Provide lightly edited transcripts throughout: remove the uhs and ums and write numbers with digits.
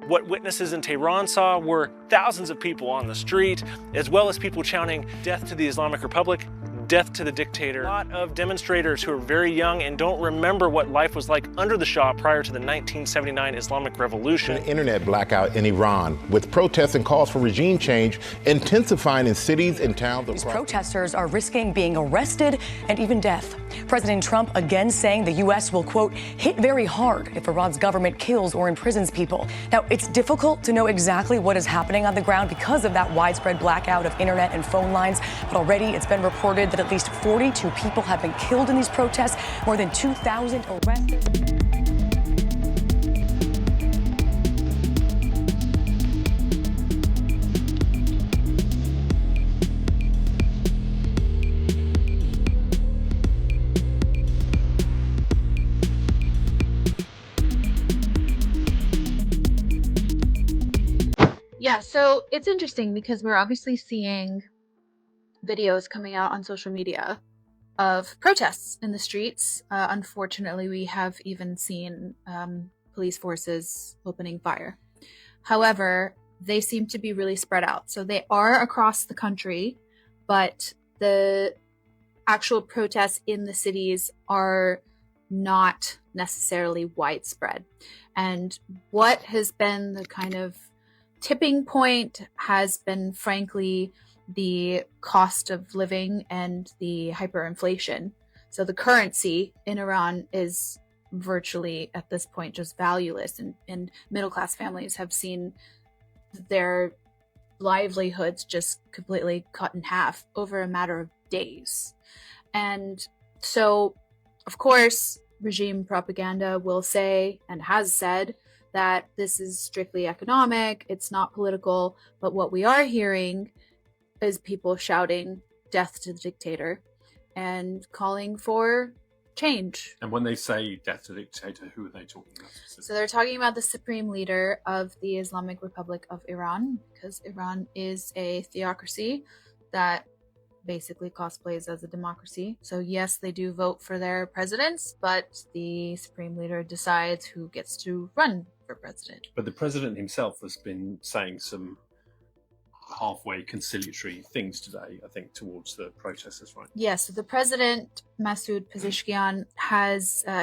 What witnesses in Tehran saw were thousands of people on the street, as well as people chanting, "Death to the Islamic Republic, death to the dictator." A lot of demonstrators who are very young and don't remember what life was like under the Shah prior to the 1979 Islamic Revolution. An internet blackout in Iran, with protests and calls for regime change intensifying in cities and towns. These protesters are risking being arrested and even death. President Trump again saying the U.S. will, quote, hit very hard if Iran's government kills or imprisons people. Now, it's difficult to know exactly what is happening on the ground because of that widespread blackout of internet and phone lines, but already it's been reported that at least 42 people have been killed in these protests, more than 2,000 arrested. Yeah, so it's interesting because we're obviously seeing videos coming out on social media of protests in the streets. Unfortunately, we have even seen police forces opening fire. However, they seem to be really spread out. So they are across the country, but the actual protests in the cities are not necessarily widespread. And what has been the kind of tipping point has been, frankly, the cost of living and the hyperinflation. So the currency in Iran is virtually at this point just valueless, and middle-class families have seen their livelihoods just completely cut in half over a matter of days. And so, of course, regime propaganda will say, and has said, that this is strictly economic, it's not political, but what we are hearing is people shouting death to the dictator and calling for change. And when they say death to the dictator, who are they talking about? So they're talking about the supreme leader of the Islamic Republic of Iran, because Iran is a theocracy that basically cosplays as a democracy. So yes, they do vote for their presidents, but the supreme leader decides who gets to run for president. But the president himself has been saying some halfway conciliatory things today, I think, towards the protesters, right? Yes, so the president, Masoud Pezeshkian,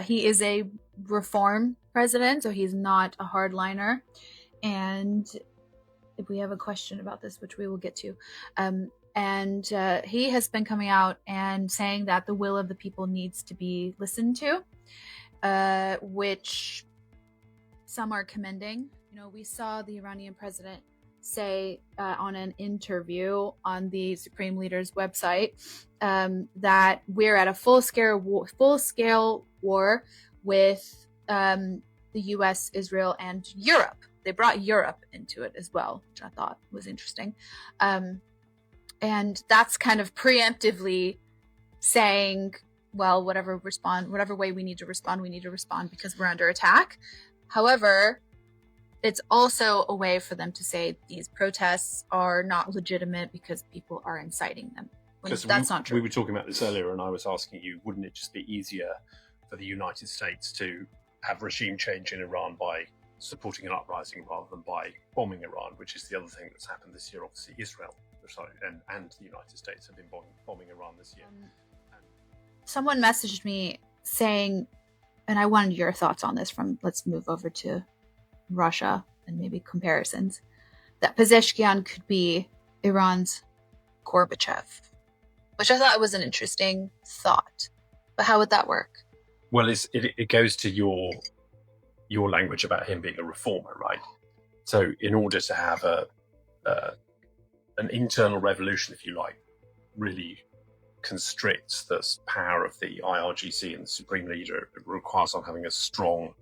he is a reform president, so he's not a hardliner. And if we have a question about this, which we will get to, and he has been coming out and saying that the will of the people needs to be listened to, which some are commending. You know, we saw the Iranian president say on an interview on the Supreme Leader's website that we're at a full-scale war with the U.S., Israel, and Europe. They brought Europe into it as well, which I thought was interesting. And that's kind of preemptively saying, well, whatever way we need to respond because we're under attack. However, it's also a way for them to say these protests are not legitimate because people are inciting them. That's not true. We were talking about this earlier, and I was asking you, wouldn't it just be easier for the United States to have regime change in Iran by supporting an uprising rather than by bombing Iran, which is the other thing that's happened this year? Obviously, Israel and the United States have been bombing Iran this year. Someone messaged me saying, and I wanted your thoughts on this let's move over to Russia and maybe comparisons, that Pezeshkian could be Iran's Gorbachev, which I thought was an interesting thought. But how would that work? Well, it goes to your language about him being a reformer, right? So in order to have an internal revolution, if you like, really constricts the power of the IRGC and the Supreme Leader. It requires on having a strong,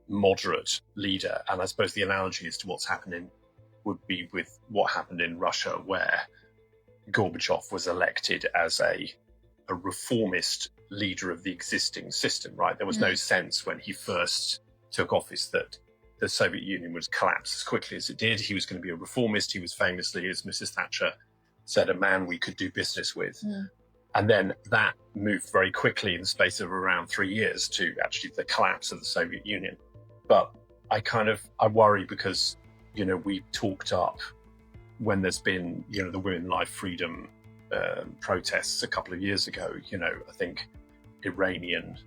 moderate leader. And I suppose the analogy as to what's happening would be with what happened in Russia, where Gorbachev was elected as a reformist leader of the existing system, right? There was no sense when he first took office that the Soviet Union would collapse as quickly as it did. He was going to be a reformist. He was famously, as Mrs. Thatcher said, a man we could do business with. And then that moved very quickly in the space of around 3 years to actually the collapse of the Soviet Union. But I worry because, we talked up when there's been, the Women Life Freedom protests a couple of years ago. I think Iranian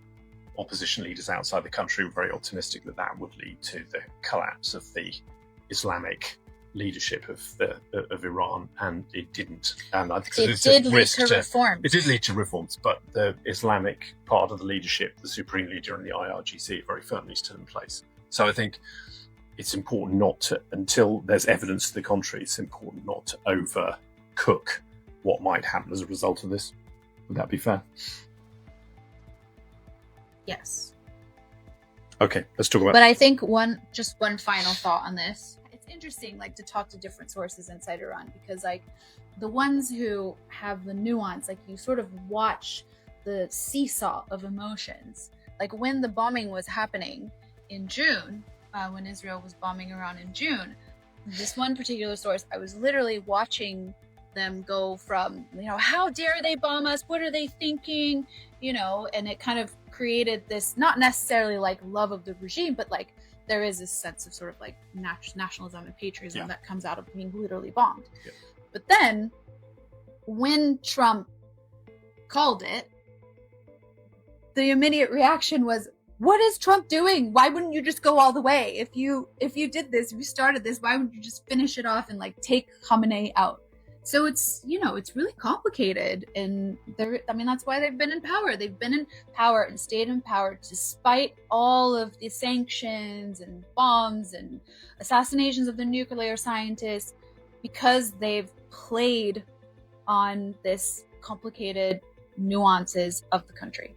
opposition leaders outside the country were very optimistic that would lead to the collapse of the Islamic leadership of Iran, and it didn't. And I think it did lead to reforms. It did lead to reforms, but the Islamic part of the leadership, the supreme leader and the IRGC, are very firmly still in place. So I think it's important not to, until there's evidence to the contrary, it's important not to overcook what might happen as a result of this. Would that be fair? Yes. Okay, let's talk about. But I think one final thought on this. It's interesting, to talk to different sources inside Iran, because the ones who have the nuance, you sort of watch the seesaw of emotions. When the bombing was happening in June, when Israel was bombing Iran in June, this one particular source, I was literally watching them go from, how dare they bomb us? What are they thinking? And it kind of created this, not necessarily love of the regime, but there is this sense of sort of nationalism and patriotism that comes out of being literally bombed. Yeah. But then when Trump called it, the immediate reaction was, what is Trump doing? Why wouldn't you just go all the way? If you did this, if you started this, why wouldn't you just finish it off and take Khamenei out? So it's, it's really complicated. And that's why they've been in power. They've been in power and stayed in power despite all of the sanctions and bombs and assassinations of the nuclear scientists, because they've played on this complicated nuances of the country.